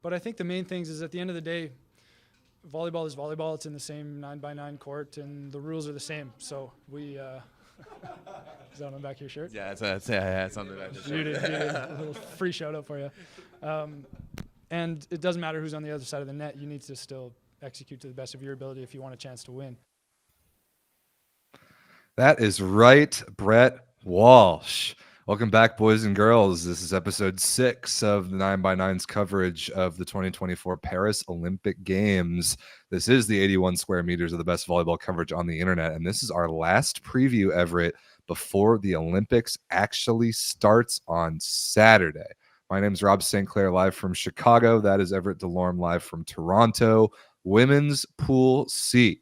But I think the main things is at the end of the day, volleyball is volleyball. It's in the same 9x9 court, and the rules are the same. So we. Is that on the back of your shirt? Yeah, it's on the back of the shirt. A little free shout out for you. And it doesn't matter who's on the other side of the net. You need to still execute to the best of your ability if you want a chance to win. That is right, Brett Walsh. Welcome back, boys and girls. This is episode 6 of the 9x9's coverage of the 2024 Paris Olympic Games. This is the 81 square meters of the best volleyball coverage on the internet, and this is our last preview, Everett, before the Olympics actually starts on Saturday. My name is Rob St. Clair, live from Chicago. That is Everett Delorme, live from Toronto. Women's Pool C.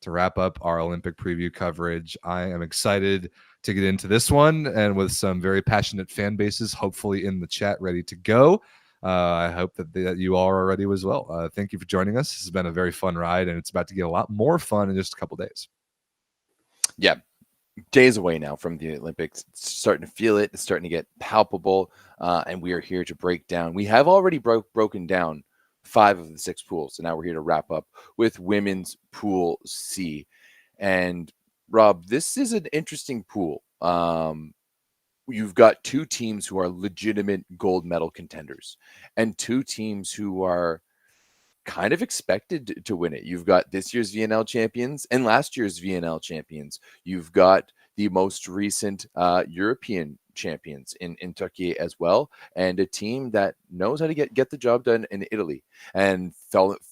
To wrap up our Olympic preview coverage, I am excited to get into this one, and with some very passionate fan bases hopefully in the chat ready to go. I hope that you all are ready as well. Thank you for joining us. This has been a very fun ride, and it's about to get a lot more fun in just a couple days. Yeah, days away now from the Olympics. It's starting to feel it. It's starting to get palpable, and we are here to break down. We have already broken down 5 of the 6 pools, and now we're here to wrap up with Women's Pool C. And Rob, this is an interesting pool. You've got 2 teams who are legitimate gold medal contenders and 2 teams who are kind of expected to win it. You've got this year's VNL champions and last year's VNL champions. You've got the most recent European champions in Türkiye as well, and a team that knows how to get the job done in Italy. And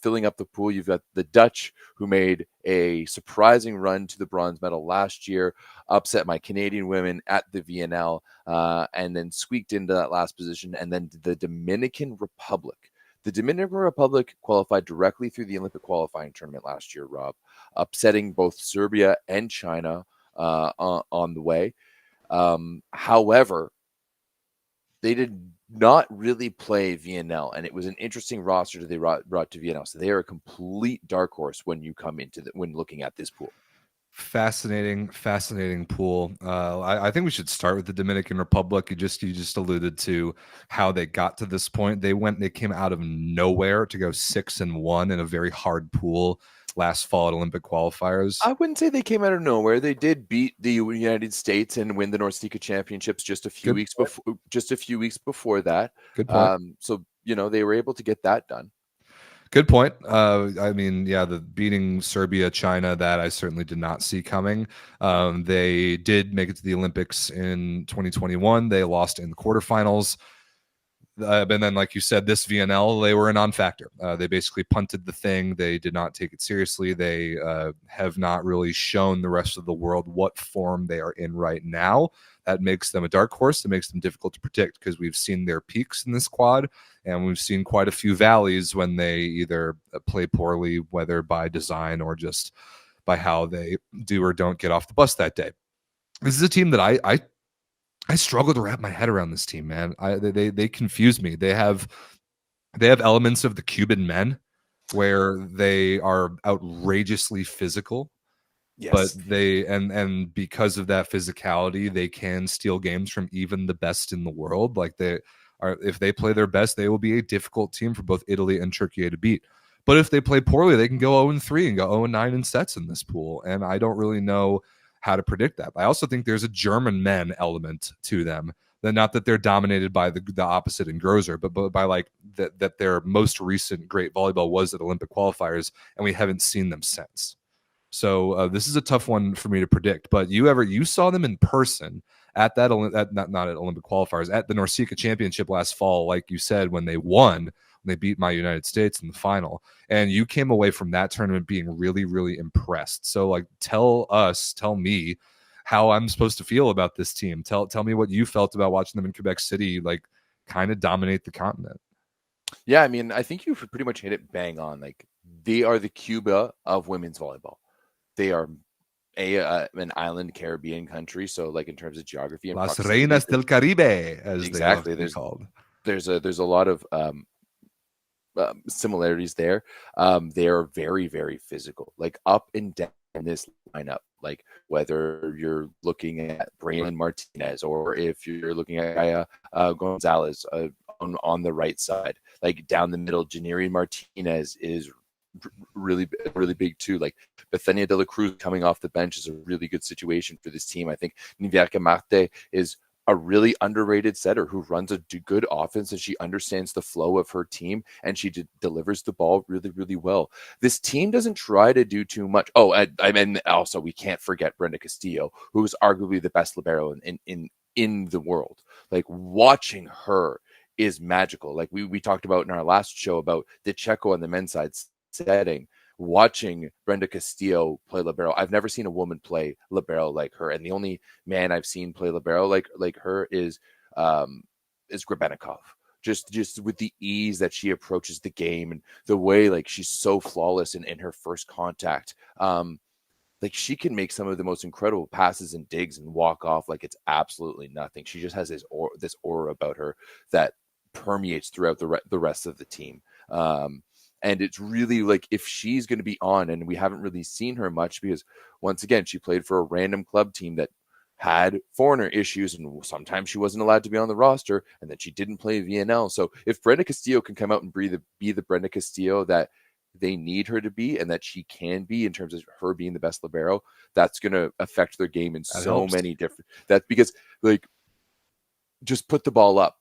filling up the pool, you've got the Dutch, who made a surprising run to the bronze medal last year, upset my Canadian women at the VNL, and then squeaked into that last position. And then the Dominican Republic. The Dominican Republic qualified directly through the Olympic qualifying tournament last year, Rob, upsetting both Serbia and China on the way. However, they did not really play VNL, and it was an interesting roster that they brought to VNL. So they are a complete dark horse when you come into when looking at this pool. Fascinating pool. I think we should start with the Dominican Republic. You just alluded to how they got to this point. They came out of nowhere to go 6-1 in a very hard pool last fall at Olympic qualifiers. I wouldn't say they came out of nowhere. They did beat the United States and win the Norsika Championships just a few weeks before that. Good point. So they were able to get that done. Good point. I mean, yeah, the beating Serbia, China, that I certainly did not see coming. They did make it to the Olympics in 2021. They lost in the quarterfinals. And then, like you said, this VNL, they were a non-factor. They basically punted the thing. They did not take it seriously. They have not really shown the rest of the world what form they are in right now. That makes them a dark horse. It makes them difficult to predict because we've seen their peaks in this quad, and we've seen quite a few valleys when they either play poorly, whether by design or just by how they do or don't get off the bus that day. This is a team that I struggle to wrap my head around this team, man. They confuse me. They have elements of the Cuban men where they are outrageously physical. Yes. But they and because of that physicality, they can steal games from even the best in the world. Like if they play their best, they will be a difficult team for both Italy and Türkiye to beat. But if they play poorly, they can go 0-3 and go 0-9 in sets in this pool. And I don't really know how to predict that. I also think there's a German men element to them. Not that they're dominated by the opposite in Grozer, but by like that their most recent great volleyball was at Olympic qualifiers, and we haven't seen them since. So this is a tough one for me to predict. But you saw them in person at that not at Olympic qualifiers, at the Norsika Championship last fall, like you said, when they won. They beat my United States in the final, and you came away from that tournament being really, really impressed. So like, tell me how I'm supposed to feel about this team. Tell me what you felt about watching them in Quebec City, like kind of dominate the continent. Yeah, I mean, I think you've pretty much hit it bang on. Like, they are the Cuba of women's volleyball. They are an island Caribbean country, so like in terms of geography and Las Reinas del Caribe, as exactly they called. There's a lot of similarities there. They are very, very physical, like up and down in this lineup. Like whether you're looking at Braylon Martinez or if you're looking at Gonzalez on the right side, Like down the middle, Janiri Martinez is really big too. Like Bethania de la Cruz coming off the bench is a really good situation for this team. I think Niverka Marte is a really underrated setter who runs a good offense, and she understands the flow of her team, and she delivers the ball really well. This team doesn't try to do too much. Oh, I mean, also we can't forget Brenda Castillo, who is arguably the best libero in the world. Like watching her is magical. Like we talked about in our last show about the Checo on the men's side setting. Watching Brenda Castillo play libero, I've never seen a woman play libero like her, and the only man I've seen play libero like her is Grebennikov. Just with the ease that she approaches the game and the way like she's so flawless in her first contact. Like she can make some of the most incredible passes and digs and walk off like it's absolutely nothing. She just has this aura about her that permeates throughout the rest of the team. And it's really like if she's going to be on, and we haven't really seen her much because once again, she played for a random club team that had foreigner issues, and sometimes she wasn't allowed to be on the roster, and then she didn't play VNL. So if Brenda Castillo can come out and be the Brenda Castillo that they need her to be, and that she can be in terms of her being the best libero, that's going to affect their game in many different. That's because like just put the ball up.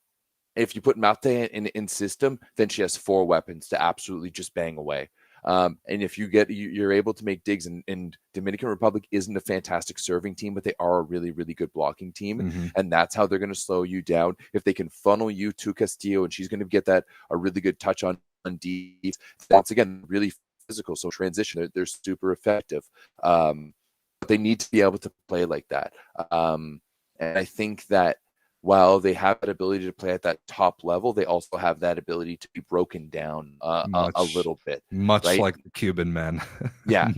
If you put Marte in system, then she has 4 weapons to absolutely just bang away. And if you're able to make digs, and Dominican Republic isn't a fantastic serving team, but they are a really good blocking team. Mm-hmm. And that's how they're going to slow you down. If they can funnel you to Castillo, and she's going to get a really good touch on deep. Once again, really physical. So transition, they're super effective. But they need to be able to play like that. And I think that while they have that ability to play at that top level, they also have that ability to be broken down a little bit. Much right? like the Cuban men. Yeah,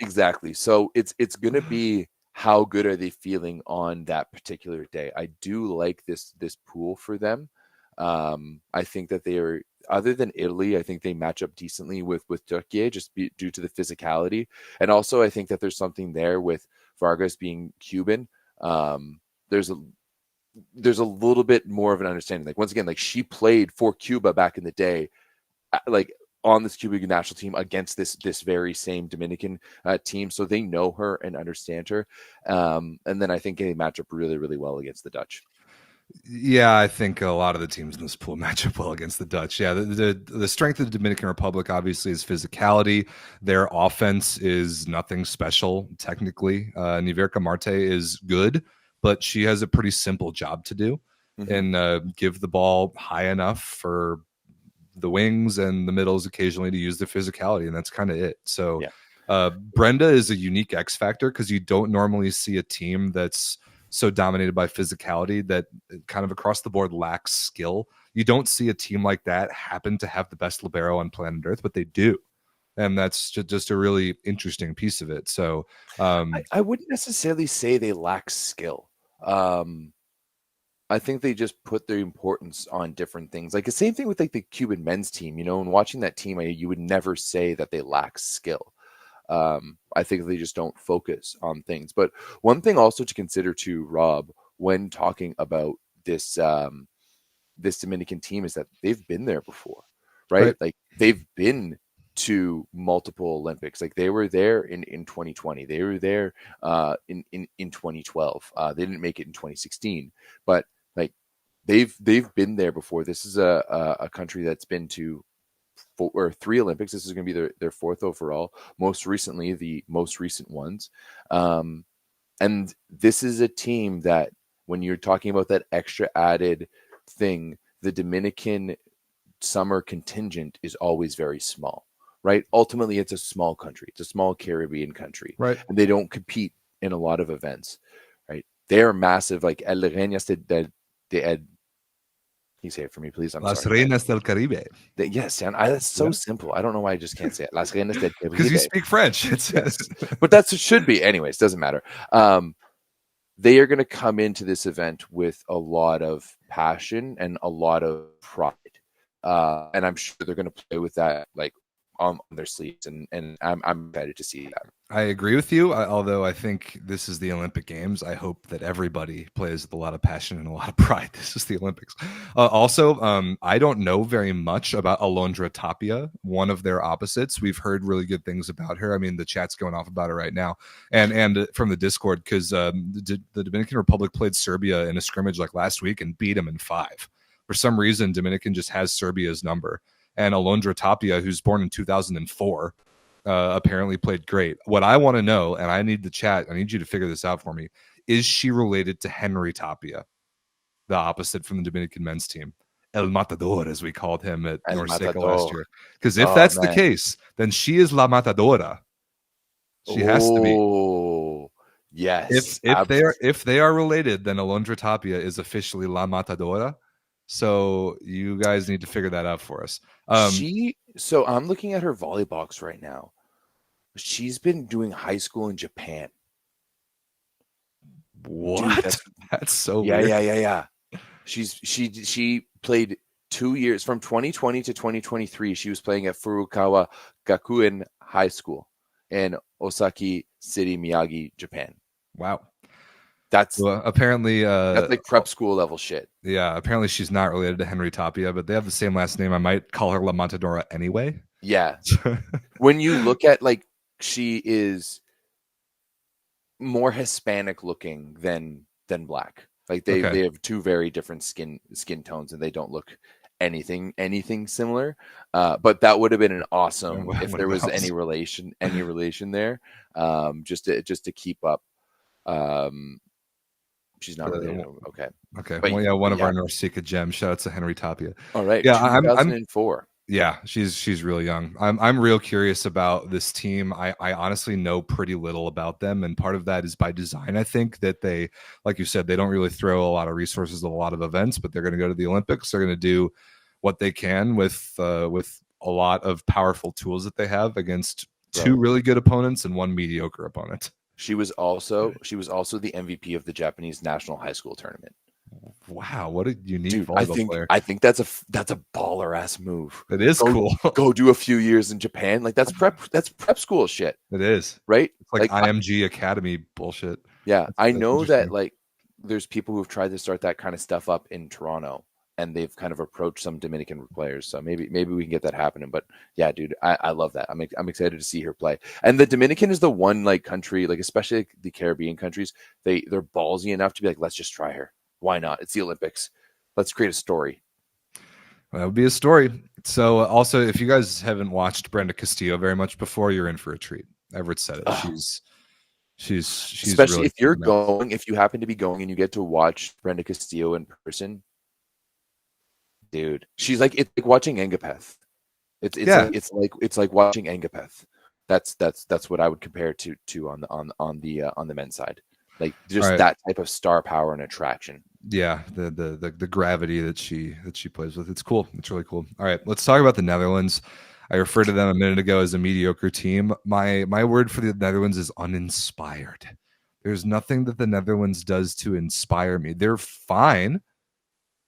exactly. So it's going to be how good are they feeling on that particular day. I do like this pool for them. I think that they are, other than Italy, I think they match up decently with Türkiye due to the physicality. And also I think that there's something there with Vargas being Cuban. There's a little bit more of an understanding. Like once again, like she played for Cuba back in the day, like on this Cuban national team against this very same Dominican team. So they know her and understand her. And then I think they match up really well against the Dutch. Yeah, I think a lot of the teams in this pool match up well against the Dutch. Yeah, the strength of the Dominican Republic obviously is physicality. Their offense is nothing special technically. Niverka Marte is good, but she has a pretty simple job to do, and give the ball high enough for the wings and the middles occasionally to use their physicality, and that's kind of it. So Brenda is a unique X factor because you don't normally see a team that's so dominated by physicality that kind of across the board lacks skill. You don't see a team like that happen to have the best libero on planet Earth, but they do. And that's just a really interesting piece of it. So I wouldn't necessarily say they lack skill. I think they just put their importance on different things. Like the same thing with like the Cuban men's team, and watching that team, you would never say that they lack skill. I think they just don't focus on things. But one thing also to consider too, Rob, when talking about this this Dominican team is that they've been there before, right? Like they've been to multiple Olympics. Like they were there in 2020. They were there in 2012. They didn't make it in 2016, but like they've been there before. This is a country that's been to 3 Olympics. This is going to be their 4th overall. Most recently, the most recent ones. And this is a team that when you're talking about that extra added thing, the Dominican summer contingent is always very small. Right. Ultimately, it's a small country. It's a small Caribbean country. Right. And they don't compete in a lot of events. Right. They are massive. Like El Reñas de can you say it for me, please? I'm Las sorry. Reinas del Caribe. Yes, that's so simple. I don't know why I just can't say it. Las Reinas del Caribe. Because you speak French. Yes. But that's it should be. Anyways, doesn't matter. They are going to come into this event with a lot of passion and a lot of pride. And I'm sure they're going to play with that like on their sleeves, and I'm excited to see that. I agree with you. Although I think this is the Olympic Games, I hope that everybody plays with a lot of passion and a lot of pride. This is the Olympics. Also, I don't know very much about Alondra Tapia, one of their opposites. We've heard really good things about her. I mean, the chat's going off about her right now, and from the Discord, because the Dominican Republic played Serbia in a scrimmage like last week and beat them in 5. For some reason, Dominican just has Serbia's number, and Alondra Tapia, who's born in 2004. Apparently played great. What I want to know, and I need the chat, I need you to figure this out for me, is she related to Henry Tapia, the opposite from the Dominican men's team? El Matador, as we called him at El North Seca Matador. last year. Because if that's the case, then she is La Matadora. She has to be. Oh, yes. If they are related, then Alondra Tapia is officially La Matadora. So you guys need to figure that out for us. So I'm looking at her volleybox right now. She's been doing high school in Japan. What? Dude, that's so weird. Yeah. She played 2 years from 2020 to 2023. She was playing at Furukawa Gakuen High School in Osaki City, Miyagi, Japan. Wow. That's apparently that's like prep school level shit. Yeah, apparently she's not related to Henry Tapia, but they have the same last name. I might call her La Matadora anyway. Yeah. When you look at, like, she is more Hispanic looking than black. Like they have 2 very different skin tones, and they don't look anything similar. But that would have been an awesome if there was any relation there. Just to keep up. She's not really okay. But, well, yeah, one of our North Seca gems. Shout out to Henry Tapia. All right. Yeah, 2004. Yeah, she's really young. I'm real curious about this team. I honestly know pretty little about them, and part of that is by design. I think that they, like you said, they don't really throw a lot of resources at a lot of events, but they're going to go to the Olympics. They're going to do what they can with a lot of powerful tools that they have against 2 really good opponents and 1 mediocre opponent. She was also the MVP of the Japanese national high school tournament. Wow, what a unique volleyball player! I think that's a baller ass move. It is cool. Go do a few years in Japan, like that's prep school shit. It is, right? It's like IMG Academy bullshit. Yeah, I know that like there's people who've tried to start that kind of stuff up in Toronto, and they've kind of approached some Dominican players. So maybe we can get that happening. But yeah, dude, I love that. I'm excited to see her play. And the Dominican is the one like country, like especially like the Caribbean countries, they're ballsy enough to be like, let's just try her. Why not? It's the Olympics. Let's create a story. Well, that would be a story. So also, if you guys haven't watched Brenda Castillo very much before, you're in for a treat. Everett said it. She's especially really if you're going, if you happen to be going and you get to watch Brenda Castillo in person. Dude, she's like, it's like watching Engapeth. It's like watching Engapeth. That's what I would compare it to on the men's side. Like just that type of star power and attraction. Yeah, the gravity that she plays with. It's cool. It's really cool. All right, let's talk about the Netherlands. I referred to them a minute ago as a mediocre team. My word for the Netherlands is uninspired. There's nothing that the Netherlands does to inspire me. They're fine.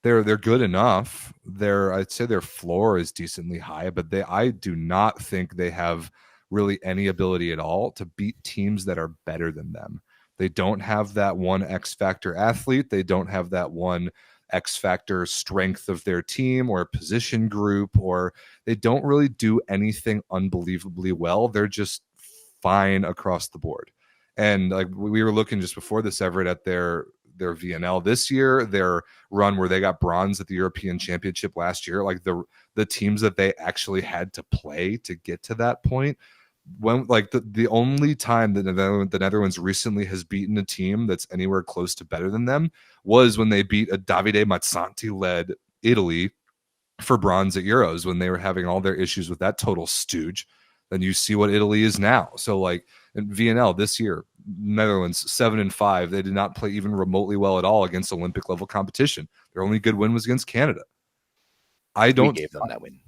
They're good enough. I'd say their floor is decently high, but I do not think they have really any ability at all to beat teams that are better than them. They don't have that one X factor athlete. They don't have that one X factor strength of their team or position group, or they don't really do anything unbelievably well. They're just fine across the board. And like we were looking just before this, Everett, at their VNL this year, their run where they got bronze at the European Championship last year, like the teams that they actually had to play to get to that point. When like the only time that the Netherlands recently has beaten a team that's anywhere close to better than them was when they beat a Davide Mazzanti-led Italy for bronze at Euros, when they were having all their issues with that total stooge. Then you see what Italy is now. So like in VNL this year, Netherlands 7-5. They did not play even remotely well at all against Olympic level competition. Their only good win was against Canada. We gave them that win.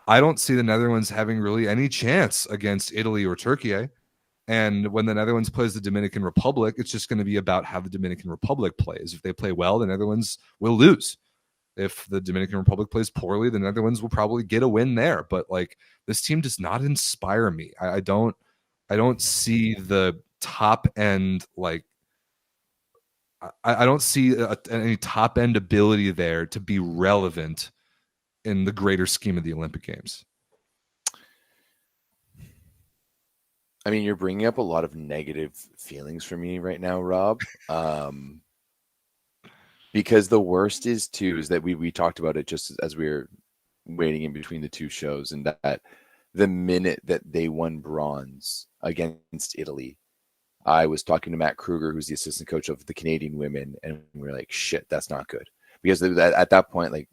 I don't see the Netherlands having really any chance against Italy or Türkiye. And when the Netherlands plays the Dominican Republic, it's just going to be about how the Dominican Republic plays. If they play well, the Netherlands will lose. If the Dominican Republic plays poorly, the Netherlands will probably get a win there. But like, this team does not inspire me. I don't see the top end, like, I don't see any top end ability there to be relevant in the greater scheme of the Olympic Games. I mean, you're bringing up a lot of negative feelings for me right now, Rob. Because the worst is that we talked about it just as we were waiting in between the two shows, and that the minute that they won bronze against Italy, I was talking to Matt Kruger, who's the assistant coach of the Canadian women, and we were like, shit, that's not good. Because at that point, like,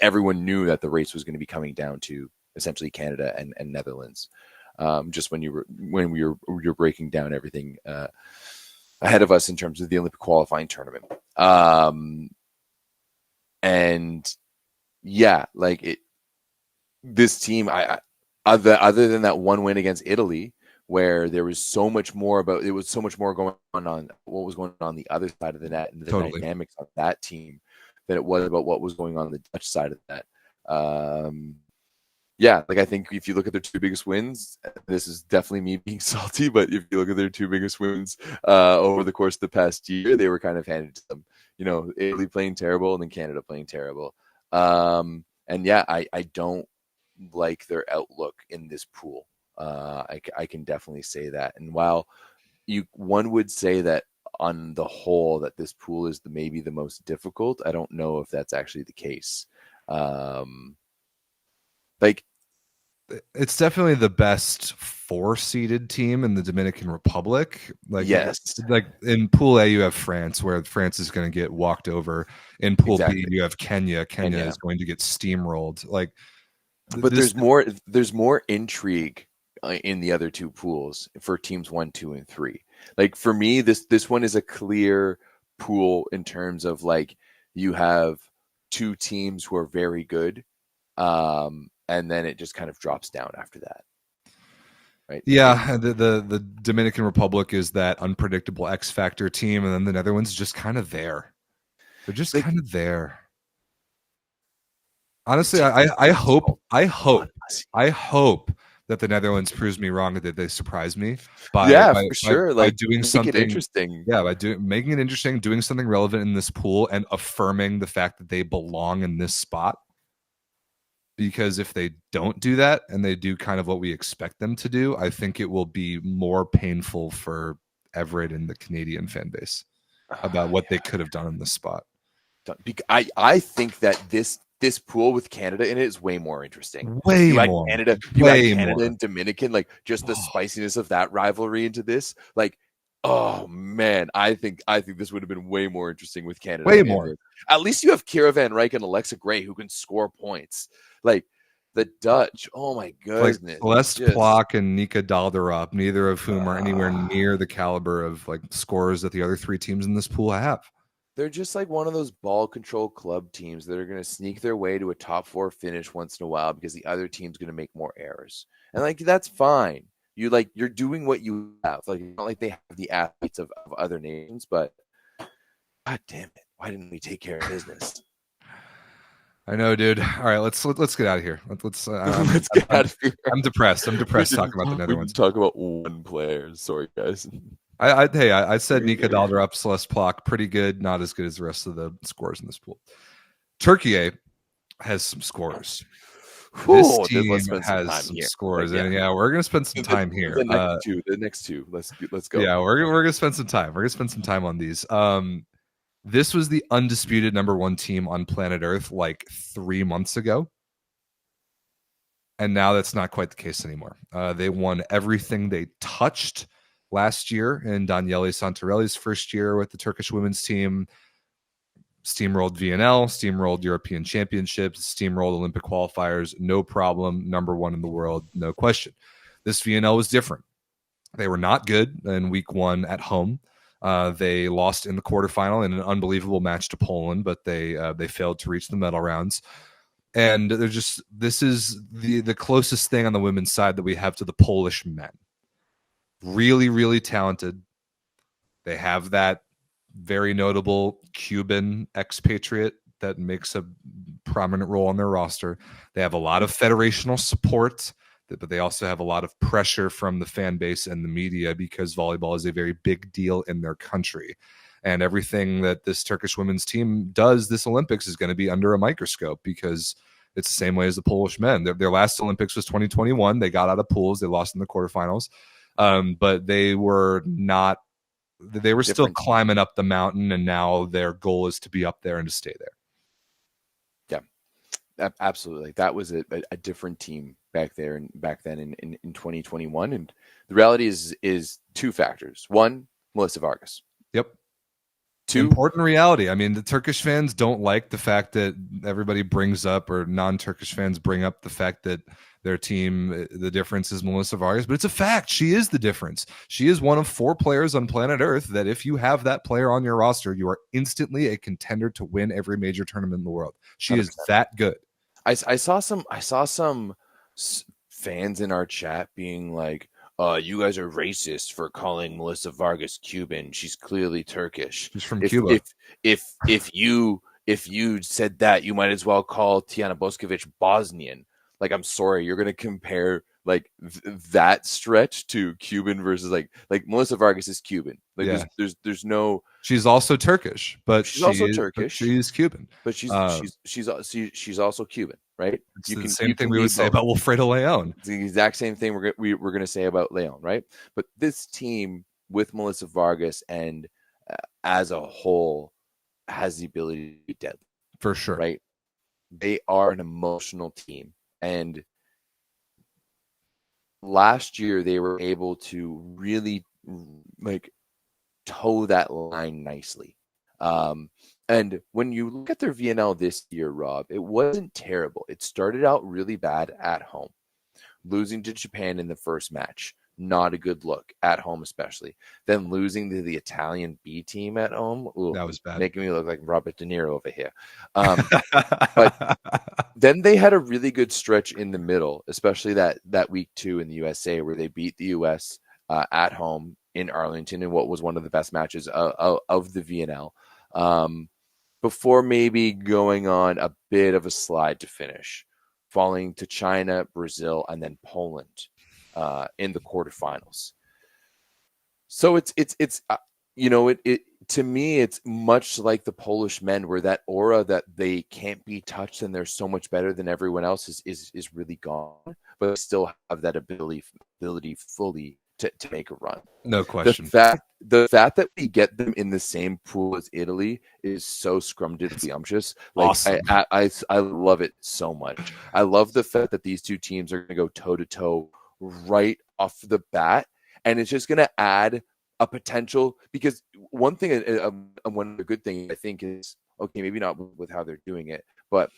everyone knew that the race was going to be coming down to essentially Canada and Netherlands. Just when we were breaking down everything ahead of us in terms of the Olympic qualifying tournament. And yeah, like this team, other than that one win against Italy, where there was so much more going on what was going on the other side of the net and the dynamics of that team than it was about what was going on the Dutch side of that. Yeah, like I think if you look at their two biggest wins, this is definitely me being salty, but if you look at their two biggest wins over the course of the past year, they were kind of handed to them. Italy playing terrible and then Canada playing terrible. And yeah, I don't like their outlook in this pool. I can definitely say that. And while one would say that on the whole that this pool is maybe the most difficult, I don't know if that's actually the case. Like, it's definitely the best 4-seeded team in the Dominican Republic. Like, yes, like in Pool A, you have France, where France is going to get walked over. In Pool B, you have Kenya. Kenya is going to get steamrolled. Like, but there's more intrigue in the other two pools for teams 1, 2, and 3. Like, for me, this one is a clear pool in terms of, like, you have two teams who are very good. And then it just kind of drops down after that. Right. Yeah. The Dominican Republic is that unpredictable X factor team. And then the Netherlands is just kind of there. They're just kind of there. Honestly, I hope that the Netherlands proves me wrong, that they surprise me by doing something interesting. Yeah, by making it interesting, doing something relevant in this pool, and affirming the fact that they belong in this spot. Because if they don't do that and they do kind of what we expect them to do, I think it will be more painful for Everett and the Canadian fan base about what they could have done in this spot. I think that this pool with Canada in it is way more interesting. You add Canada and Dominican, like, just the spiciness of that rivalry into this. Like, oh man, I think this would have been way more interesting with Canada. Way more. At least you have Kira Van Rijk and Alexa Gray who can score points. Like, the Dutch, oh my goodness. Like Celeste Plak and Nika Dalderop, neither of whom are anywhere near the caliber of, like, scorers that the other three teams in this pool have. They're just like one of those ball control club teams that are going to sneak their way to a top 4 finish once in a while because the other team's going to make more errors. And, like, that's fine. You're doing what you have. Like, it's not like they have the athletes of other nations, but God damn it, why didn't we take care of business? I know, dude. All right, let's get out of here. Let's get out of here. I'm depressed. I'm depressed talking about the Netherlands. Talk about one player. Sorry, guys. I said Nika Dalderop, Celeste Plak, pretty good. Not as good as the rest of the scorers in this pool. Türkiye has some scorers. This team has some scores, and we're gonna spend some time here. The next two. Let's go. Yeah, we're gonna spend some time. We're gonna spend some time on these. This was the undisputed number 1 team on planet Earth like 3 months ago, and now that's not quite the case anymore. They won everything they touched last year in Daniele Santarelli's first year with the Turkish women's team. Steamrolled VNL, steamrolled European Championships, steamrolled Olympic qualifiers, no problem. Number 1 in the world, no question. This VNL was different. They were not good in week 1 at home. They lost in the quarterfinal in an unbelievable match to Poland, but they failed to reach the medal rounds. And this is the closest thing on the women's side that we have to the Polish men. Really, really talented. They have that very notable Cuban expatriate that makes a prominent role on their roster. They have a lot of federational support, but they also have a lot of pressure from the fan base and the media because volleyball is a very big deal in their country. And everything that this Turkish women's team does this Olympics is going to be under a microscope because it's the same way as the Polish men. Their last Olympics was 2021. They got out of pools. They lost in the quarterfinals. But they were not, they were still climbing up the mountain, and now their goal is to be up there and to stay there. Yeah, absolutely. That was a different team back then in 2021. And the reality is two factors. One, Melissa Vargas. Yep. Two, important reality. I mean, the Turkish fans don't like the fact that everybody brings up, or non-Turkish fans bring up the fact that their team, the difference is Melissa Vargas, but it's a fact. She is the difference. She is one of 4 players on planet Earth that if you have that player on your roster, you are instantly a contender to win every major tournament in the world. She 100%. Is that good. I saw some fans in our chat being like, you guys are racist for calling Melissa Vargas Cuban. She's clearly Turkish. She's from Cuba. If you said that, you might as well call Tijana Boskovic Bosnian. Like, I'm sorry, you're going to compare like that stretch to Cuban versus like Melissa Vargas is Cuban. Like, yeah. there's no. She's also Turkish, but she's also Turkish. She's Cuban, but she's also Cuban, right? It's the same thing we would say about Wilfredo Leon. It's the exact same thing we're going to say about Leon, right? But this team with Melissa Vargas and as a whole has the ability to be deadly, for sure, right? They are an emotional team, and last year they were able to really like toe that line nicely. And when you look at their VNL this year, Rob, it wasn't terrible. It started out really bad at home, losing to Japan in the first match. Not a good look at home, especially. Then losing to the Italian B team at home. Ooh, that was bad. Making me look like Robert De Niro over here. But then they had a really good stretch in the middle, especially that week 2 in the USA, where they beat the US at home in Arlington in what was one of the best matches of the VNL. Before maybe going on a bit of a slide to finish, falling to China, Brazil, and then Poland in the quarterfinals. So it's to me, it's much like the Polish men, where that aura that they can't be touched and they're so much better than everyone else is really gone, but still have that ability fully to make a run. No question. The fact that we get them in the same pool as Italy is so scrumdiddlyumptious. Like, awesome. I love it so much. I love the fact that these two teams are going to go toe to toe right off the bat, and it's just going to add a potential, because one thing, one of the good things I think is, okay, maybe not with how they're doing it, but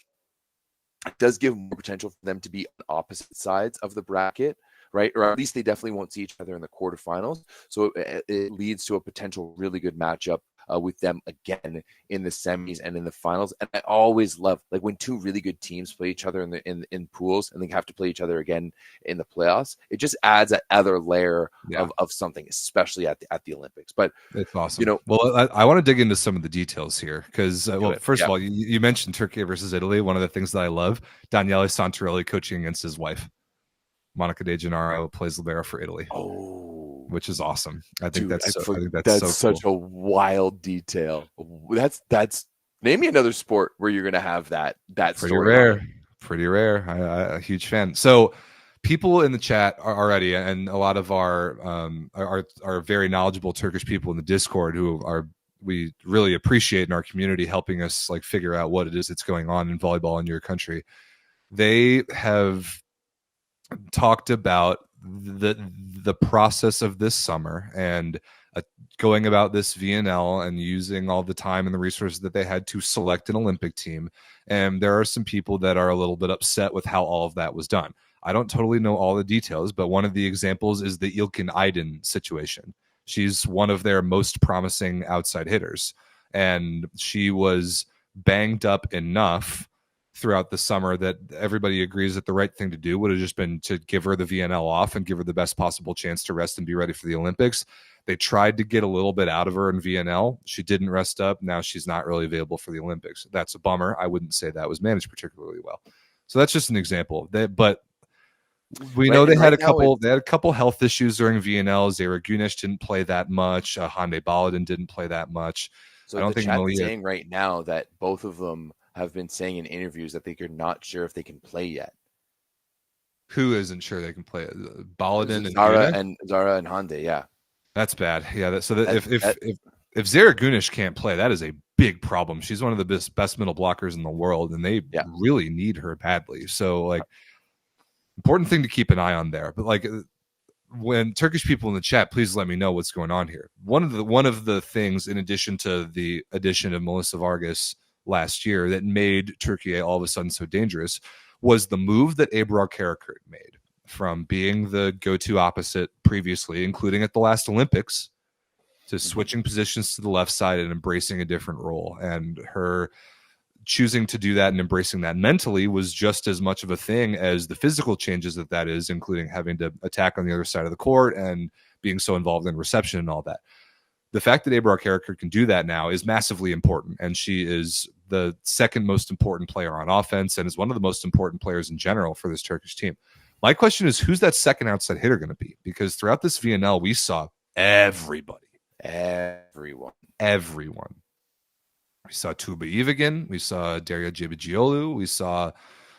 it does give more potential for them to be on opposite sides of the bracket, right? Or at least they definitely won't see each other in the quarterfinals. So it leads to a potential really good matchup with them again in the semis and in the finals. And I always love, like, when two really good teams play each other in pools and they have to play each other again in the playoffs. It just adds that other layer of something, especially at the Olympics. But it's awesome. Well, I want to dig into some of the details here because, first of all, you mentioned Türkiye versus Italy. One of the things that I love, Daniele Santarelli coaching against his wife, Monica De Gennaro, plays libero for Italy. Oh, which is awesome. I think that's so such cool. a wild detail. That's name me another sport where you're going to have that pretty rare. A huge fan. So people in the chat are already, and a lot of our very knowledgeable Turkish people in the Discord we really appreciate in our community, helping us like figure out what it is that's going on in volleyball in your country. They have talked about the process of this summer and going about this VNL and using all the time and the resources that they had to select an Olympic team. And there are some people that are a little bit upset with how all of that was done. I don't totally know all the details, but one of the examples is the Ilkin Aydin situation. She's one of their most promising outside hitters, and she was banged up enough throughout the summer that everybody agrees that the right thing to do would have just been to give her the VNL off and give her the best possible chance to rest and be ready for the Olympics. They tried to get a little bit out of her in VNL. She didn't rest up. Now she's not really available for the Olympics. That's a bummer. I wouldn't say that was managed particularly well. So that's just an example. But we know they had a couple health issues during VNL. Zara Gunesh didn't play that much. Hande Baladan didn't play that much. So I don't the think chat's saying right now that both of them have been saying in interviews that they're not sure if they can play yet. Who isn't sure they can play it? Baladan and Zara and Hande, yeah. That's bad. Yeah. If Zara Gunesh can't play, that is a big problem. She's one of the best middle blockers in the world, and they really need her badly. So, like, important thing to keep an eye on there. But like, when Turkish people in the chat, please let me know what's going on here. One of the things, in addition to the addition of Melissa Vargas last year, that made Türkiye all of a sudden so dangerous was the move that Ebrar Karakurt made from being the go-to opposite previously, including at the last Olympics, to switching positions to the left side and embracing a different role. And her choosing to do that and embracing that mentally was just as much of a thing as the physical changes that is, including having to attack on the other side of the court and being so involved in reception and all that. The fact that Ebrar Karakurt can do that now is massively important, and she is the second most important player on offense and is one of the most important players in general for this Turkish team. My question is, who's that second outside hitter going to be? Because throughout this VNL, we saw everybody. Everyone. We saw Tuba Ivigan. We saw Derya Cebicioglu. We saw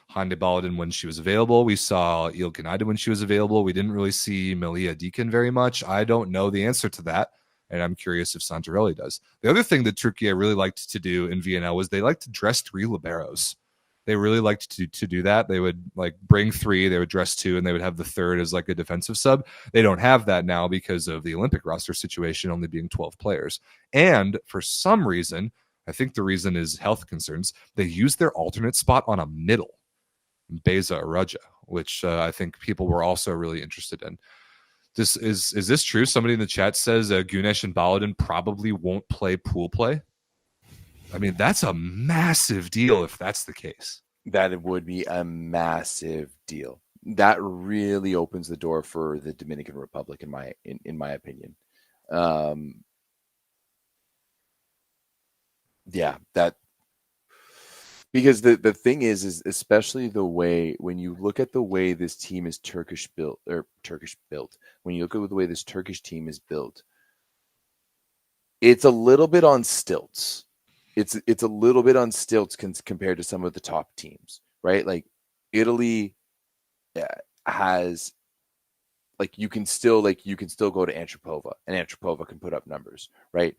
Hande Baladan when she was available. We saw İlkin Ayda when she was available. We didn't really see Melia Deakin very much. I don't know the answer to that, and I'm curious if Santarelli does. The other thing that Türkiye really liked to do in VNL was they liked to dress three liberos. They really liked to do that. They would like bring three, they would dress two, and they would have the third as like a defensive sub. They don't have that now because of the Olympic roster situation only being 12 players. And for some reason, I think the reason is health concerns, they use their alternate spot on a middle, Beza Araja, which I think people were also really interested in. Is this true? Somebody in the chat says Gunesh and Baladan probably won't play pool play. I mean, that's a massive deal if that's the case. That would be a massive deal. That really opens the door for the Dominican Republic, in my opinion. Because the thing is especially the way, when you look at the way this team is Turkish built, when you look at the way this Turkish team is built, it's a little bit on stilts. It's a little bit on stilts compared to some of the top teams, right? Like Italy has, like, you can still go to Antropova, and Antropova can put up numbers, right?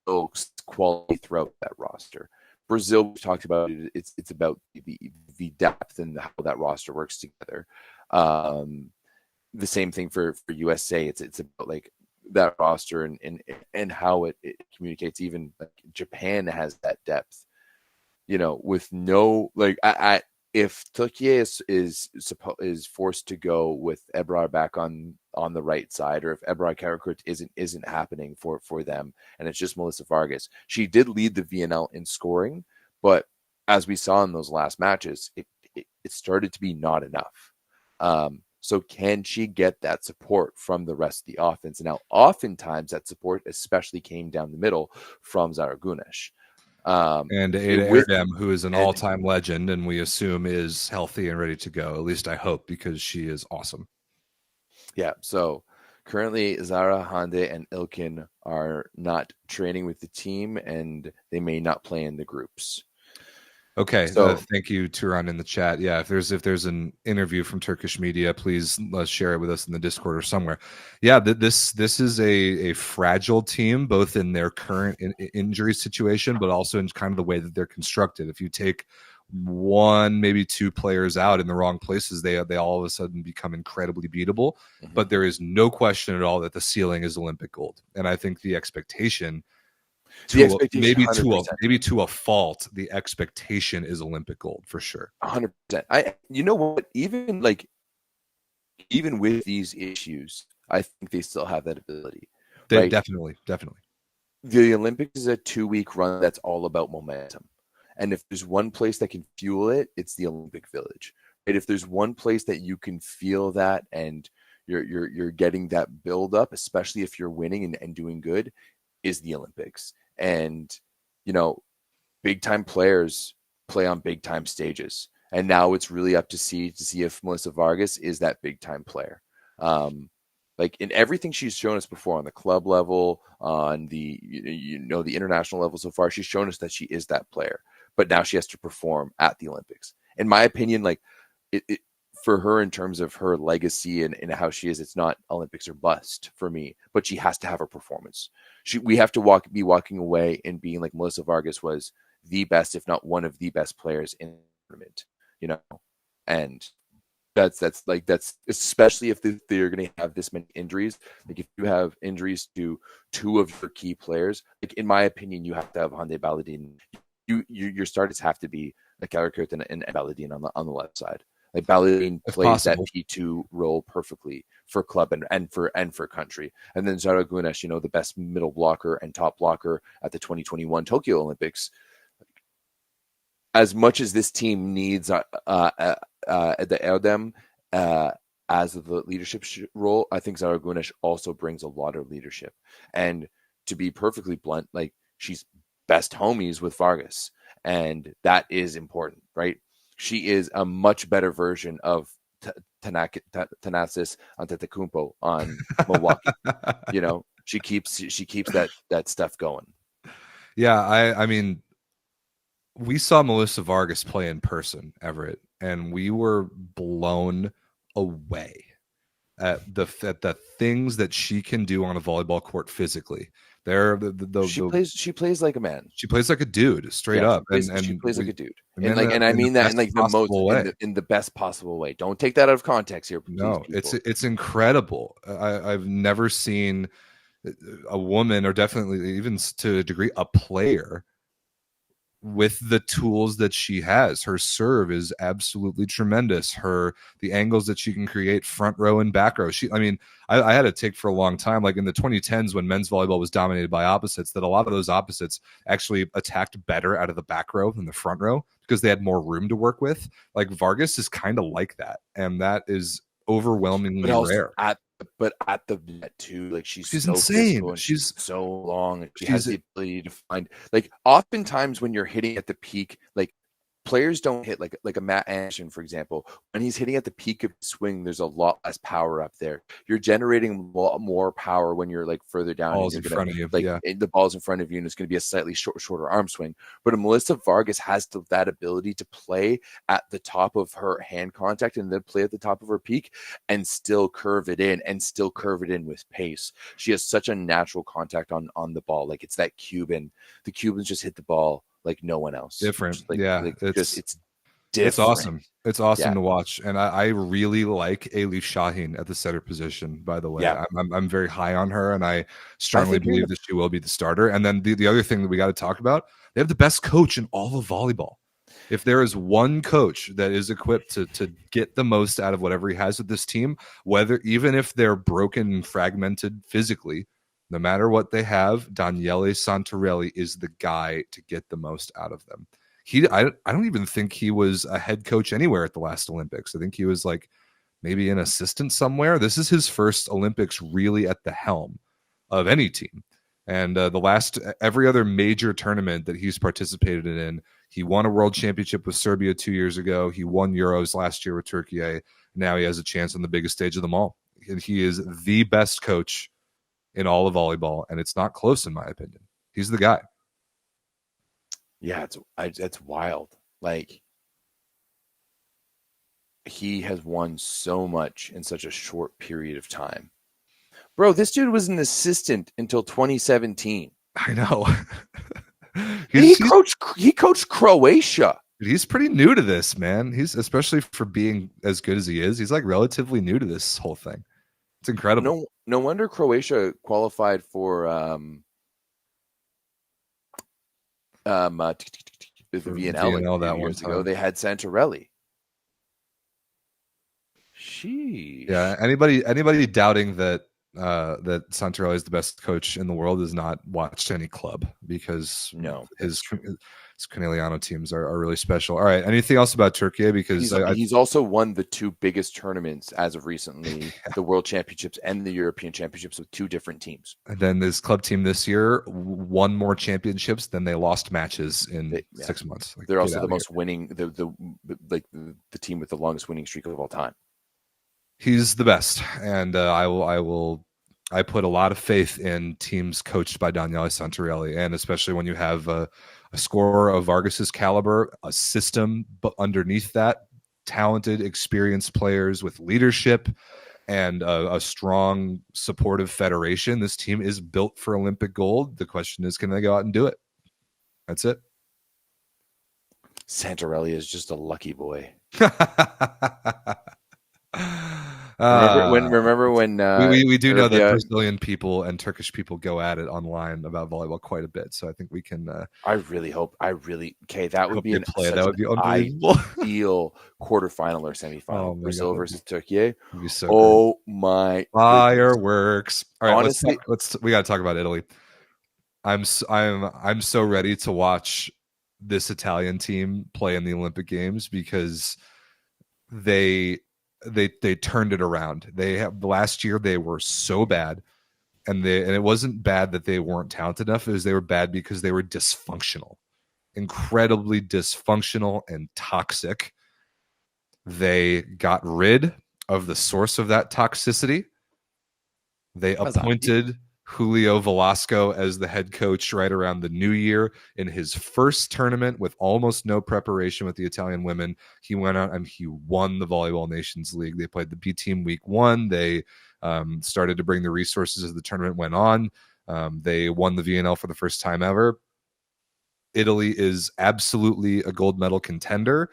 So quality throughout that roster. Brazil, we talked about it. It's about the depth and how that roster works together. The same thing for USA. It's about like that roster and how it communicates. Even like Japan has that depth, with no, like, if Türkiye is forced to go with Ebrar back on the right side, or if Ebrar Karakurt isn't happening for them, and it's just Melissa Vargas. She did lead the VNL in scoring, but as we saw in those last matches, it started to be not enough. So can she get that support from the rest of the offense? And now oftentimes that support especially came down the middle from Zara Gunesh. And Ada Erdem, who is an all-time legend, and we assume is healthy and ready to go. At least I hope, because she is awesome. Yeah. So currently Zara, Hande, and İlkin are not training with the team, and they may not play in the groups. Okay, so thank you, Turan, in the chat. Yeah, if there's an interview from Turkish media, please let's share it with us in the Discord or somewhere. Yeah, this is a fragile team, both in their current injury situation, but also in kind of the way that they're constructed. If you take one, maybe two players out in the wrong places, they all of a sudden become incredibly beatable. Mm-hmm. But there is no question at all that the ceiling is Olympic gold, and I think the expectation. Maybe to a fault, the expectation is Olympic gold for sure. 100%. You know what? Even with these issues, I think they still have that ability. Definitely. The Olympics is a 2-week run that's all about momentum, And if there's one place that can fuel it, it's the Olympic Village. Right? If there's one place that you can feel that and you're getting that build up, especially if you're winning and doing good, is the Olympics. And, you know, big time players play on big time stages. And now it's really up to see if Melissa Vargas is that big time player. Like in everything she's shown us before on the club level, on the the international level so far, she's shown us that she is that player. But now she has to perform at the Olympics. In my opinion, like it for her in terms of her legacy and how she is, it's not Olympics or bust for me. But she has to have a performance. We have to be walking away and being like Melissa Vargas was the best, if not one of the best players in the tournament. And that's especially if they're going to have this many injuries. Like if you have injuries to two of your key players, like in my opinion, you have to have Hande Balladine. Your starters have to be like Ellerkert and Balladine on the left side. Like Balladine plays that P2 role perfectly for club and for country. And then Zara Gunesh, the best middle blocker and top blocker at the 2021 Tokyo Olympics. As much as this team needs the Erdem as the leadership role, I think Zara Gunesh also brings a lot of leadership. And to be perfectly blunt, like she's best homies with Vargas, and that is important, right? She is a much better version of Thanasis Antetokounmpo on Milwaukee. She keeps that stuff going. Yeah, I mean, we saw Melissa Vargas play in person, Everett, and we were blown away at the things that she can do on a volleyball court physically. She plays like a man. She plays like a dude, straight up. She plays like a dude, and I mean that in like the most in the best possible way. Don't take that out of context here. No, it's incredible. I've never seen a woman, or definitely even to a degree, a player with the tools that she has. Her serve is absolutely tremendous. The angles that she can create front row and back row. I had a take for a long time, like in the 2010s when men's volleyball was dominated by opposites, that a lot of those opposites actually attacked better out of the back row than the front row because they had more room to work with. Like Vargas is kind of like that, and that is overwhelmingly rare. But at the net too, like she's so insane. She's so long. She has the ability to find, like, oftentimes when you're hitting at the peak, like players don't hit like a Matt Anderson, for example. When he's hitting at the peak of the swing, there's a lot less power up there. You're generating a lot more power when you're like further down. Balls in front of you, the ball's in front of you, and it's going to be a slightly shorter arm swing. But Melissa Vargas has that ability to play at the top of her hand contact and then play at the top of her peak and still curve it in with pace. She has such a natural contact on the ball. Like it's that Cuban. The Cubans just hit the ball like no one else. Different. It's different. It's awesome. It's awesome to watch. And I really like Elif Shaheen at the setter position, by the way. Yeah. I'm very high on her, and I strongly believe that she will be the starter. And then the other thing that we got to talk about, they have the best coach in all of volleyball. If there is one coach that is equipped to get the most out of whatever he has with this team, even if they're broken and fragmented physically, no matter what they have, Daniele Santarelli is the guy to get the most out of them. I don't even think he was a head coach anywhere at the last Olympics. I think he was like maybe an assistant somewhere. This is his first Olympics really at the helm of any team. And every other major tournament that he's participated in, he won a world championship with Serbia 2 years ago. He won Euros last year with Türkiye. Now he has a chance on the biggest stage of them all. And he is the best coach in all of volleyball, and it's not close in my opinion. He's the guy. Yeah, it's wild. Like, he has won so much in such a short period of time. Bro, this dude was an assistant until 2017. I know. He coached Croatia. He's pretty new to this, man. He's, especially for being as good as he is, he's like relatively new to this whole thing. It's incredible. No wonder Croatia qualified for the VNL that years ago. They had Santarelli. Sheesh. Yeah. Anybody doubting that Santarelli is the best coach in the world has not watched any club, because no, his Caneliano teams are really special. All right, anything else about Türkiye? Because he's also won the two biggest tournaments as of recently, the World Championships and the European Championships with two different teams. And then this club team this year won more championships than they lost matches in 6 months. Like, they're also the most winning, the team with the longest winning streak of all time. He's the best, and I put a lot of faith in teams coached by Daniele Santarelli, and especially when you have a scorer of Vargas's caliber, a system, but underneath that, talented, experienced players with leadership and a strong, supportive federation. This team is built for Olympic gold. The question is, can they go out and do it? That's it. Santarelli is just a lucky boy. Remember when we do know that Brazilian people and Turkish people go at it online about volleyball quite a bit, so I think we can. That would be that would be unbelievable. Ideal quarterfinal or semifinal. Brazil versus Türkiye. So my fireworks! All right, honestly, we got to talk about Italy. I'm so ready to watch this Italian team play in the Olympic Games because they turned it around. Last year they were so bad, and it wasn't bad that they weren't talented enough. It was they were bad because they were dysfunctional, incredibly dysfunctional and toxic. They got rid of the source of that toxicity. They appointed Julio Velasco as the head coach right around the new year. In his first tournament with almost no preparation with the Italian women, he went out and he won the Volleyball Nations League. They played the B team week 1. They started to bring the resources as the tournament went on. They won the VNL for the first time ever. Italy is absolutely a gold medal contender.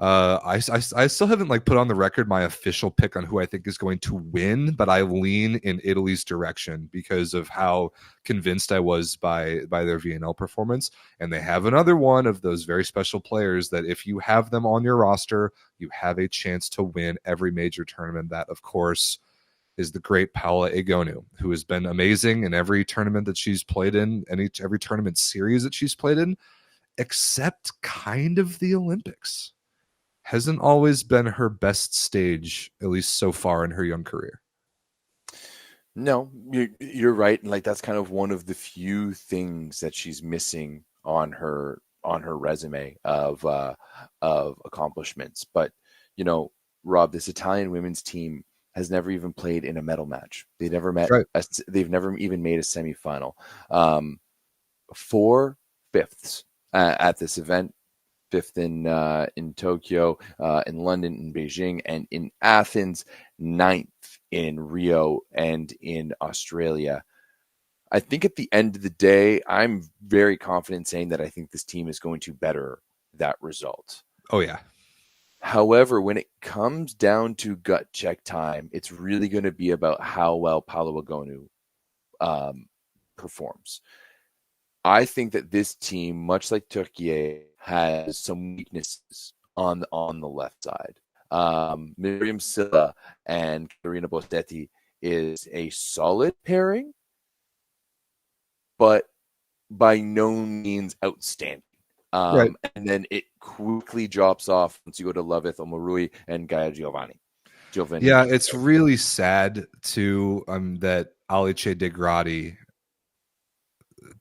I still haven't put on the record my official pick on who I think is going to win, but I lean in Italy's direction because of how convinced I was by their VNL performance. And they have another one of those very special players that if you have them on your roster, you have a chance to win every major tournament. That, of course, is the great Paola Egonu, who has been amazing in every tournament that she's played in, every tournament series that she's played in, except kind of the Olympics. Hasn't always been her best stage, at least so far in her young career. No, you're right. And that's kind of one of the few things that she's missing on her resume of accomplishments. But, Rob, this Italian women's team has never even played in a medal match. They never met. Right. They've never even made a semifinal. 4 fifths at this event. 5th in Tokyo, in London, in Beijing, and in Athens, 9th in Rio and in Australia. I think at the end of the day, I'm very confident saying that I think this team is going to better that result. Oh, yeah. However, when it comes down to gut check time, it's really going to be about how well Paola Egonu performs. I think that this team, much like Türkiye, has some weaknesses on the left side. Miriam Silla and Karina Bossetti is a solid pairing, but by no means outstanding. Right. And then it quickly drops off once you go to Loveth Omorui and Gaia Giovanni. Yeah, it's really sad too that Alice De Gradi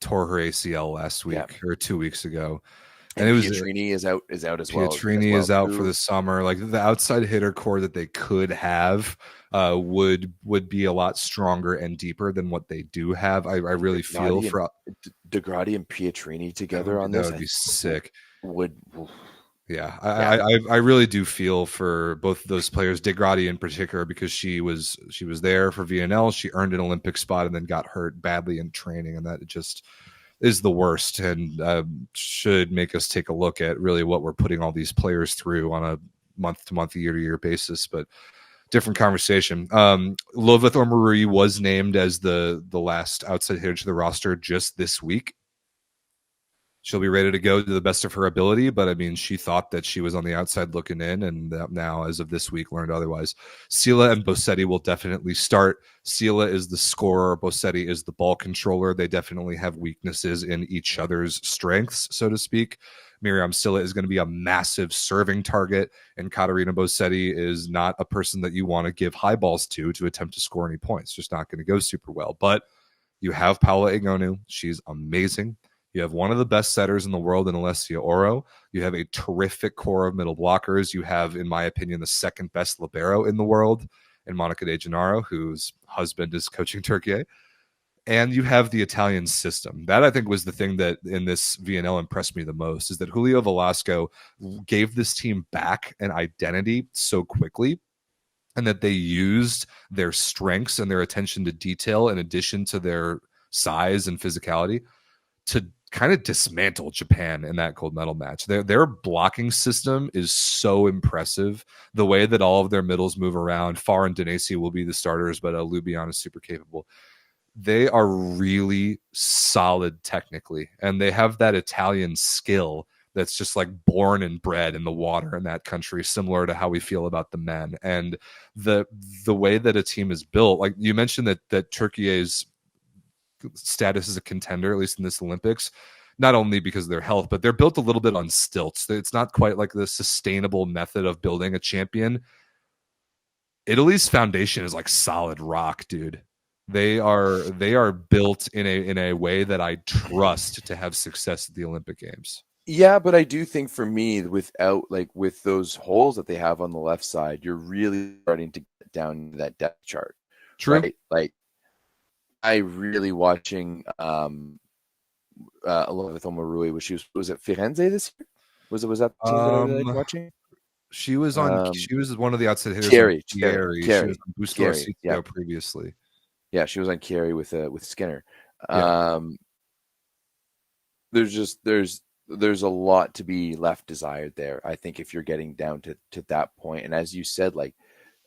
tore her ACL last week or 2 weeks ago. And it was Pietrini is out as well. Pietrini is out for the summer. The outside hitter core that they could have would be a lot stronger and deeper than what they do have. I really feel for DeGradi and Pietrini together on this. That would be sick. Yeah, I really do feel for both of those players, DeGradi in particular, because she was there for VNL. She earned an Olympic spot and then got hurt badly in training, and that just is the worst and should make us take a look at really what we're putting all these players through on a month-to-month, year-to-year basis. But different conversation. Loveth Omorui was named as the last outside hitter to the roster just this week. she'll be ready to go to the best of her ability. But I mean, she thought that she was on the outside looking in, and now, as of this week, learned otherwise. Sila and Bossetti will definitely start. Sila is the scorer. Bossetti is the ball controller. They definitely have weaknesses in each other's strengths, so to speak. Miriam Silla is going to be a massive serving target, and Katerina Bossetti is not a person that you want to give high balls to attempt to score any points. Just not going to go super well. But you have Paola Egonu. She's amazing. You have one of the best setters in the world in Alessia Oro. You have a terrific core of middle blockers. You have, in my opinion, the second best libero in the world in Monica De Gennaro, whose husband is coaching Türkiye. And you have the Italian system. That, I think, was the thing that in this VNL impressed me the most, is that Julio Velasco gave this team back an identity so quickly, and that they used their strengths and their attention to detail in addition to their size and physicality to kind of dismantle Japan in that gold medal match. Their blocking system is so impressive. The way that all of their middles move around, Farr and Danesi will be the starters, but Lubian is super capable. They are really solid technically, and they have that Italian skill that's just like born and bred in the water in that country, similar to how we feel about the men. And the way that a team is built, like you mentioned that Türkiye's status as a contender, at least in this Olympics, not only because of their health, but they're built a little bit on stilts. It's not quite like the sustainable method of building a champion. Italy's foundation is like solid rock, dude. They are built in a way that I trust to have success at the Olympic Games. Yeah, but I do think for me, with those holes that they have on the left side, you're really starting to get down to that depth chart. True. Right? Like, I really watching along with Omarui, was it Firenze this year? Was that the team that I really liked watching? She was on. She was one of the outside hitters. Chieri. She was on Busto Arcitio previously. Yeah, she was on Chieri with Skinner. Yeah. There's a lot to be left desired there. I think if you're getting down to that point, and as you said, like,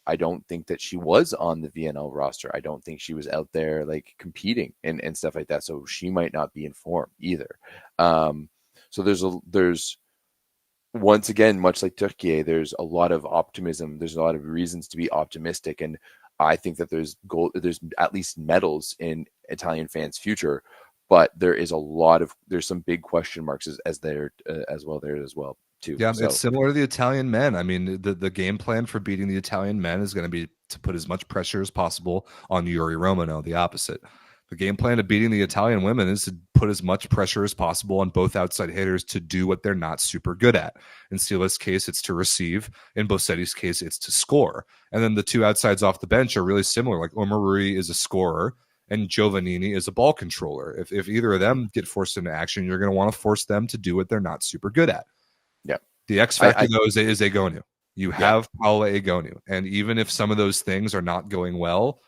I don't think that she was on the VNL roster. I don't think she was out there like competing and stuff like that. So she might not be in form either. So there's once again, much like Türkiye, there's a lot of optimism. There's a lot of reasons to be optimistic, and I think that there's at least medals in Italian fans' future, but there's some big question marks as well too. Yeah, so it's similar to the Italian men. I mean, the game plan for beating the Italian men is going to be to put as much pressure as possible on Yuri Romano, the opposite. The game plan of beating the Italian women is to put as much pressure as possible on both outside hitters to do what they're not super good at. In Sila's case, it's to receive. In Bossetti's case, it's to score. And then the two outsides off the bench are really similar. Like Omarui is a scorer and Giovannini is a ball controller. If either of them get forced into action, you're going to want to force them to do what they're not super good at. Yeah. The X factor, though, is Egonu. You have Paola Egonu. And even if some of those things are not going well,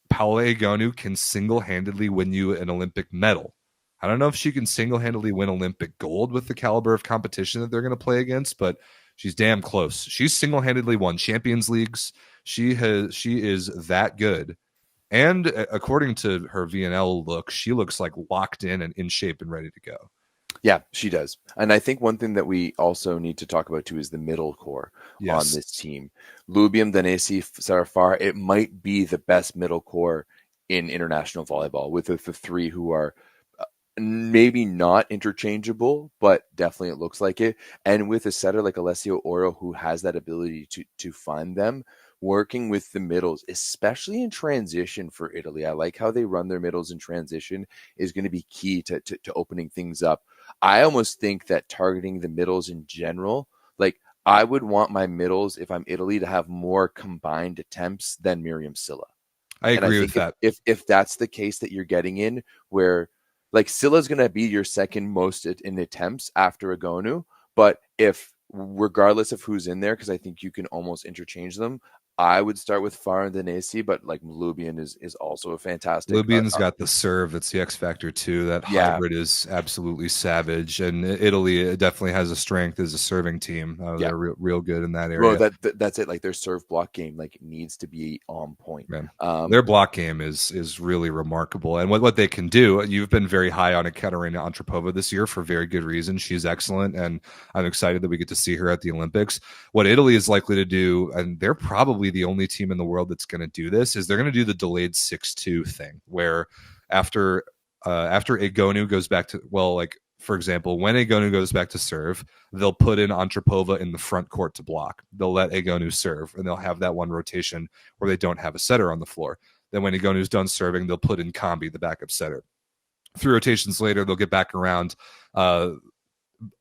Paola Egonu can single-handedly win you an Olympic medal. I don't know if she can single-handedly win Olympic gold with the caliber of competition that they're going to play against, but she's damn close. She's single-handedly won Champions Leagues. She is that good. And according to her VNL look, she looks like locked in and in shape and ready to go. Yeah, she does. And I think one thing that we also need to talk about too is the middle core on this team. Lubiam, Danesi, Sarah Farr, it might be the best middle core in international volleyball with the three who are maybe not interchangeable, but definitely it looks like it. And with a setter like Alessio Oro, who has that ability to find them, working with the middles, especially in transition for Italy. I like how they run their middles in transition is going to be key to opening things up. I almost think that targeting the middles in general, like I would want my middles, if I'm Italy, to have more combined attempts than Miriam Silla. I agree with that. If that's the case that you're getting in, where like Silla's going to be your second most in attempts after Egonu, but if regardless of who's in there, because I think you can almost interchange them, I would start with Farah and Denesi, but like Lubian is also a fantastic. Lubian's got the serve. That's the X factor too. That hybrid is absolutely savage. And Italy definitely has a strength as a serving team. They're real good in that area. Well, that's it. Like their serve block game, like needs to be on point. Man. Their block game is really remarkable. And what they can do, you've been very high on Ekaterina Antropova this year for very good reason. She's excellent, and I'm excited that we get to see her at the Olympics. What Italy is likely to do, and they're probably the only team in the world that's going to do this, is they're going to do the delayed 6-2 thing, where after Egonu goes back to, well, like for example, when Egonu goes back to serve, they'll put in Antropova in the front court to block. They'll let Egonu serve, and they'll have that one rotation where they don't have a setter on the floor. Then when Egonu's done serving, they'll put in Kambi, the backup setter. 3 rotations later, they'll get back around.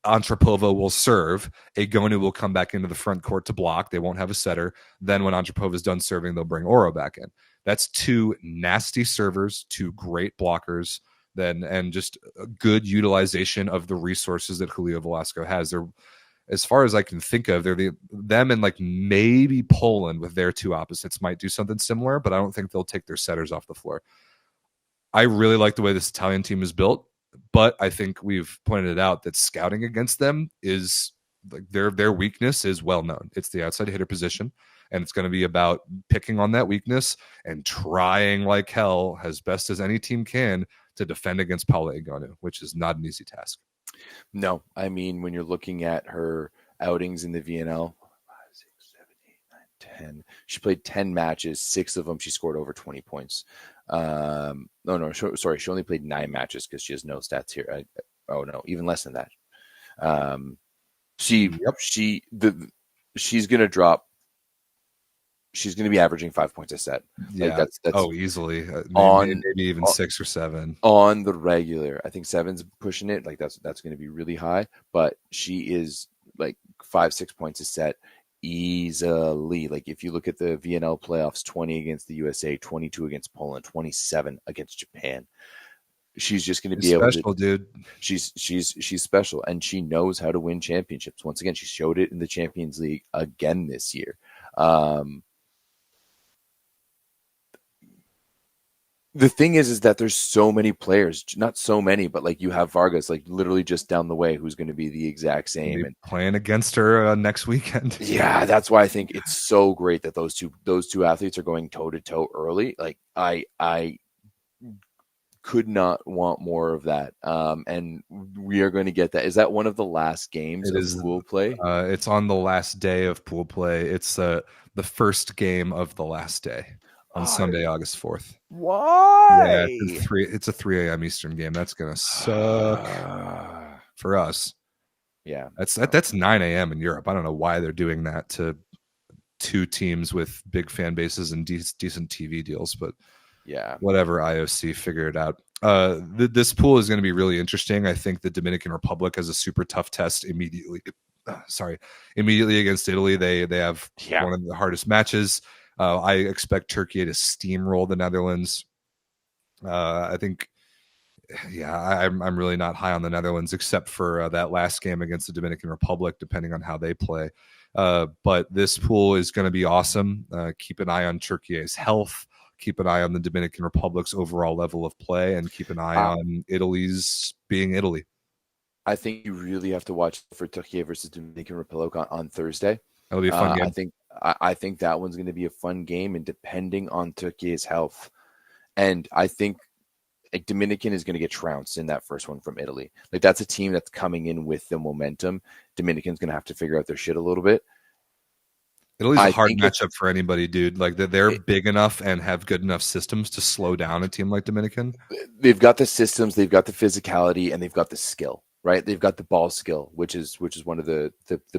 Antropova will serve. Egonu will come back into the front court to block. They won't have a setter. Then when Antropova's done serving, they'll bring Oro back in. That's 2 nasty servers, 2 great blockers, and just a good utilization of the resources that Julio Velasco has. They're, as far as I can think of, they're them and like maybe Poland with their 2 opposites might do something similar, but I don't think they'll take their setters off the floor. I really like the way this Italian team is built. But I think we've pointed it out that scouting against them is like their weakness is well known. It's the outside hitter position, and it's going to be about picking on that weakness and trying like hell as best as any team can to defend against Paula Egonu, which is not an easy task. No, I mean, when you're looking at her outings in the VNL, 5, 6, 7, 8, 9, 10, she played 10 matches. 6 of them she scored over 20 points. Sorry, she only played 9 matches because she has no stats here. Even less than that. She's gonna drop. She's gonna be averaging 5 points a set. Yeah, like that's easily maybe even 6 or 7 on the regular. I think 7's pushing it. Like that's going to be really high. But she is like 5-6 points a set. Easily. Like if you look at the VNL playoffs, 20 against the USA, 22 against Poland, 27 against Japan. She's just going to be able to, dude. She's special, and she knows how to win championships. Once again, she showed it in the Champions League again this year. The thing is that there's so many players, not so many, but like you have Vargas, like literally just down the way, who's going to be the exact same and playing against her next weekend. Yeah, that's why I think it's so great that those two athletes are going toe to toe early. Like I could not want more of that. And we are going to get that. Is that one of the last games of pool play? It's on the last day of pool play. It's the first game of the last day. On Sunday, August 4th. Why? Yeah, it's a 3 a.m. Eastern game. That's gonna suck for us. Yeah, that's 9 a.m. in Europe. I don't know why they're doing that to 2 teams with big fan bases and decent TV deals, but yeah, whatever. IOC, figure it out. This pool is going to be really interesting. I think the Dominican Republic has a super tough test immediately. Immediately against Italy. They have one of the hardest matches. I expect Türkiye to steamroll the Netherlands. I think, I'm really not high on the Netherlands except for that last game against the Dominican Republic, depending on how they play. But this pool is going to be awesome. Keep an eye on Türkiye's health. Keep an eye on the Dominican Republic's overall level of play, and keep an eye on Italy's being Italy. I think you really have to watch for Türkiye versus Dominican Republic on Thursday. That'll be a fun game. I think that one's going to be a fun game, and depending on Türkiye's health, and I think like Dominican is going to get trounced in that first one from Italy. Like that's a team that's coming in with the momentum. Dominican's going to have to figure out their shit a little bit. Italy's a hard matchup for anybody, dude. Like they're big enough and have good enough systems to slow down a team like Dominican. They've got the systems, they've got the physicality, and they've got the skill. Right? They've got the ball skill, which is one of the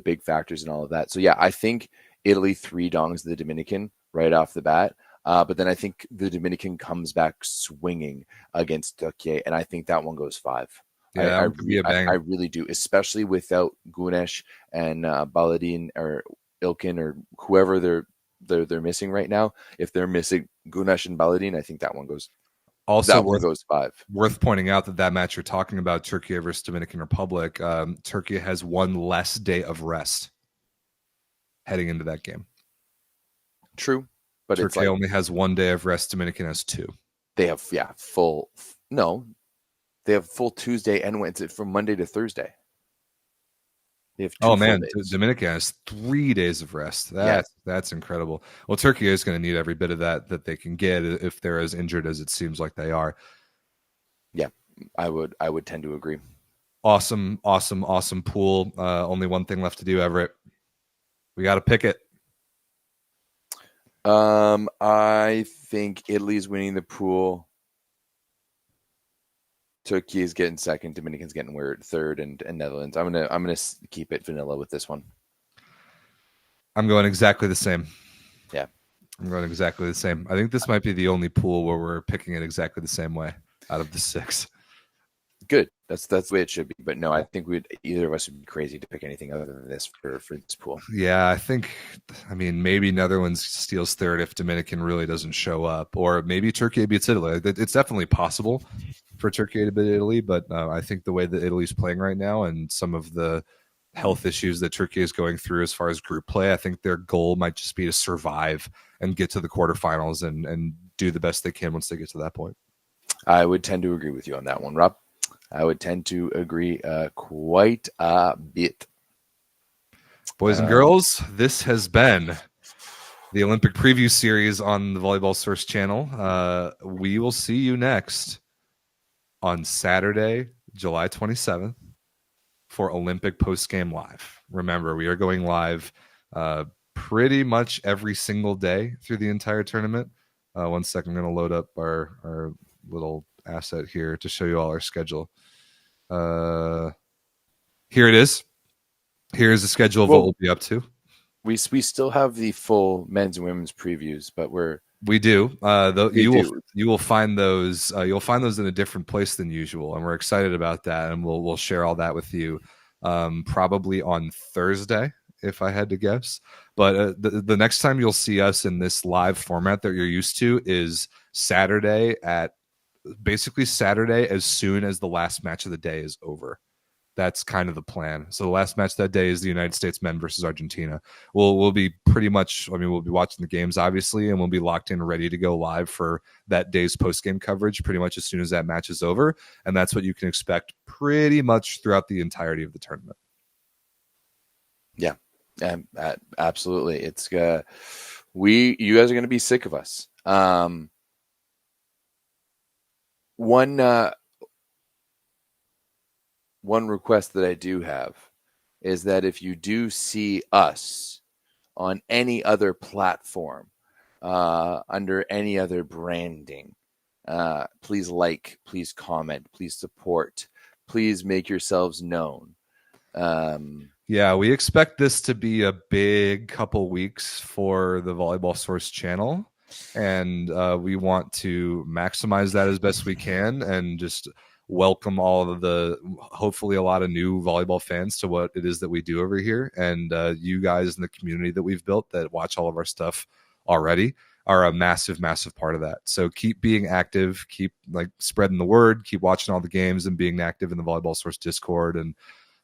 big factors in all of that. So yeah, I think Italy 3-dongs the Dominican right off the bat. But then I think the Dominican comes back swinging against Türkiye, and I think that one goes 5. Yeah, I really do, especially without Gunesh and Baladin or Ilkin or whoever they're missing right now. If they're missing Gunesh and Baladin, I think that one goes. Also, that one goes 5. Worth pointing out that match you're talking about, Türkiye versus Dominican Republic, Türkiye has one less day of rest heading into that game. True, but it's Turkey like only has 1 day of rest. Dominican has 2. they have full. No, they have full Tuesday and Wednesday from Monday to Thursday. They have 2 Oh full man, days. Dominican has 3 days of rest. Yeah. That's incredible. Well, Turkey is going to need every bit of that they can get if they're as injured as it seems like they are. Yeah, I would tend to agree. Awesome pool. Only one thing left to do, Everett. We got to pick it. I think Italy's winning the pool. Turkey is getting second. Dominican's getting weird third, and Netherlands. I'm gonna keep it vanilla with this one. I'm going exactly the same. Yeah, I'm going exactly the same. I think this might be the only pool where we're picking it exactly the same way out of the 6. Good. That's the way it should be. But no, I think either of us would be crazy to pick anything other than this for this pool. Yeah, I mean, maybe Netherlands steals third if Dominican really doesn't show up, or maybe Turkey beats Italy. It's definitely possible for Turkey to beat Italy, but I think the way that Italy's playing right now and some of the health issues that Turkey is going through as far as group play, I think their goal might just be to survive and get to the quarterfinals and do the best they can once they get to that point. I would tend to agree with you on that one, Rob. I would tend to agree quite a bit. Boys and girls, this has been the Olympic preview series on the Volleyball Source channel. We will see you next on Saturday, July 27th for Olympic Postgame Live. Remember, we are going live pretty much every single day through the entire tournament. 1 second, I'm going to load up our little asset here to show you all our schedule. Here it is. Here's the schedule of what we'll be up to. We still have the full men's and women's previews, but we do. You will find those. You'll find those in a different place than usual, and we're excited about that. And we'll share all that with you probably on Thursday, if I had to guess. But the next time you'll see us in this live format that you're used to is Saturday as soon as the last match of the day is over. That's kind of the plan. So the last match that day is the United States men versus Argentina. We'll be pretty much, we'll be watching the games, obviously, and we'll be locked in, ready to go live for that day's post-game coverage pretty much as soon as that match is over. And that's what you can expect pretty much throughout the entirety of the tournament. Yeah, absolutely. It's you guys are going to be sick of us. One request that I do have is that if you do see us on any other platform, under any other branding, please please comment, please support, please make yourselves known. Yeah, we expect this to be a big couple weeks for the Volleyball Source channel, and we want to maximize that as best we can and just welcome all of hopefully a lot of new volleyball fans to what it is that we do over here. And you guys in the community that we've built that watch all of our stuff already are a massive, massive part of that. So keep being active, keep spreading the word, keep watching all the games and being active in the Volleyball Source Discord and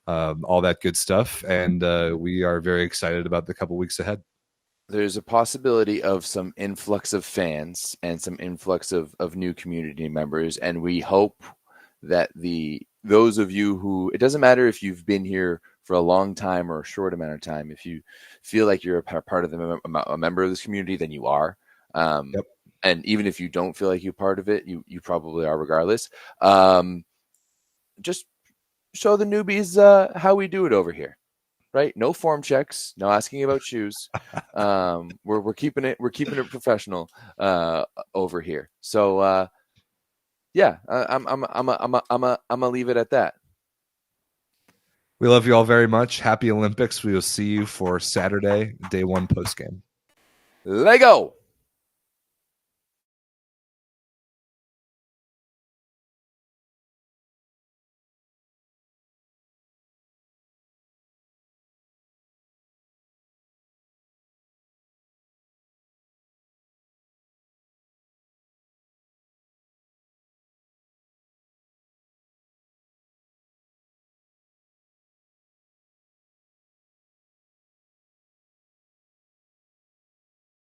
all that good stuff. And we are very excited about the couple weeks ahead. There's a possibility of some influx of fans and some influx of new community members. And we hope that those of you who, it doesn't matter if you've been here for a long time or a short amount of time, if you feel like you're a part of a member of this community, then you are. Yep. And even if you don't feel like you're part of it, you probably are regardless. Just show the newbies how we do it over here, right? No form checks, no asking about shoes. We're keeping it professional over here. So yeah, I'm gonna leave it at that. We love you all very much. Happy Olympics. We will see you for Saturday, day 1 post game. Lego.